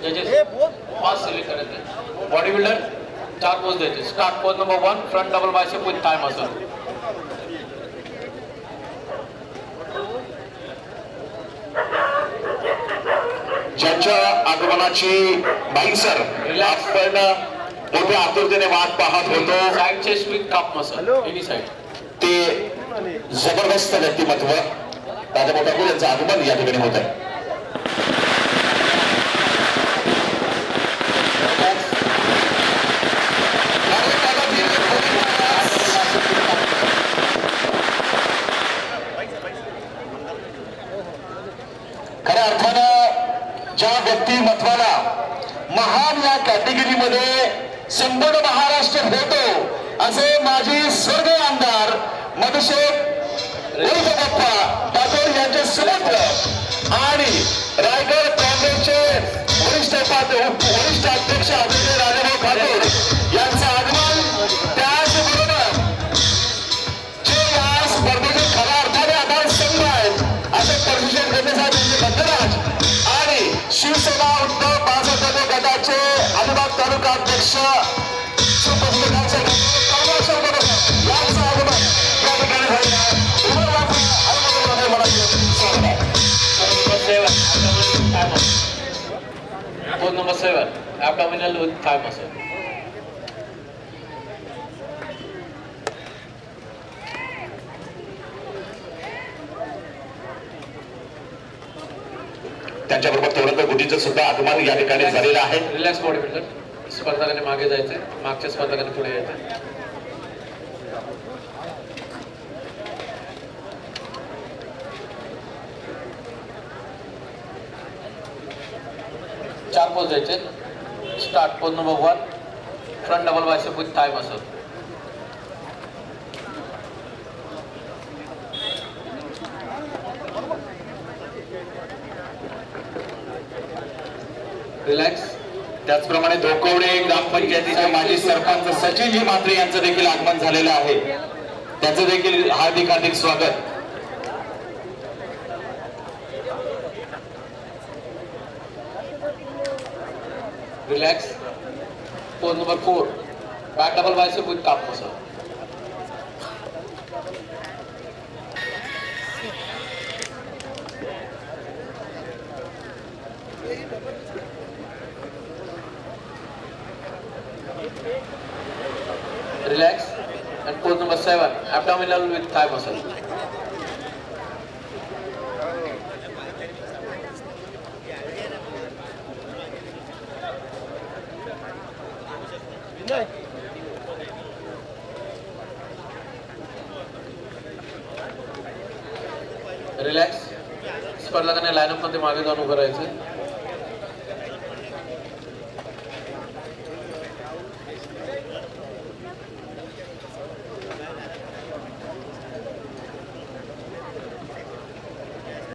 जजेस 5 सिलेक्ट करायचे. Body builder 4 pose द्यायचे. Start pose number 1 front double bicep with thigh muscle. ज्यांच्या आगमनाची बाई सर आपण मोठ्या आतुरतेने वाट पाहत होतो. Side chest with cup muscle any side. ते जबरदस्त व्यक्तिमत्व राजा मोठापूर यांचं आगमन या ठिकाणी होत आहे. खऱ्या अर्थानं ज्या व्यक्तिमत्वाला महान या कॅटेगरीमध्ये संपूर्ण महाराष्ट्र होतो असे माजी स्वर्गीय आमदार मधुशेठ उर्फ टाकोर यांचे सुपुत्र आणि रायगड काँग्रेसचे वरिष्ठ अध्यक्ष आदरणीय राजाभाऊ ठाकूर यांचं आगमन. त्याचबरोबर जे या स्पर्धेचे खऱ्या अर्थाने आधार स्तंभ आहेत असे परमेश्वर गणेशसाहेब यांचे बंधराज आणि शिवसेना उद्धव बाळासाहेब गटाचे अलिबाग तालुका अध्यक्ष सुपुत्र यांचं आगमन या ठिकाणी झालेलं आहे. Pose number 7 abdominal with thigh muscle. त्यांच्याबरोबर तेवढं गुटीचं सुद्धा आगमन या ठिकाणी झालेलं आहे. Relax body builder. स्पर्धकाने मागे जायचे, मागच्या स्पर्धकाने पुढे यायचे. चार पोज द्यायचे. Start pose number 1 front double bicep with thigh muscle. Relax. त्याचप्रमाणे धोकवडे ग्रामपंचायतीचे माजी सरपंच सचिनजी म्हात्रे यांचं देखील आगमन झालेलं आहे. त्याचं देखील हार्दिक हार्दिक स्वागत. Relax. Pose number 4 back double bicep with calf muscle. Relax. And pose number 7 abdominal with thigh muscle. Relax. स्पर्धकाने लाईनअप मध्ये मागे जाऊन उभं राहायचं.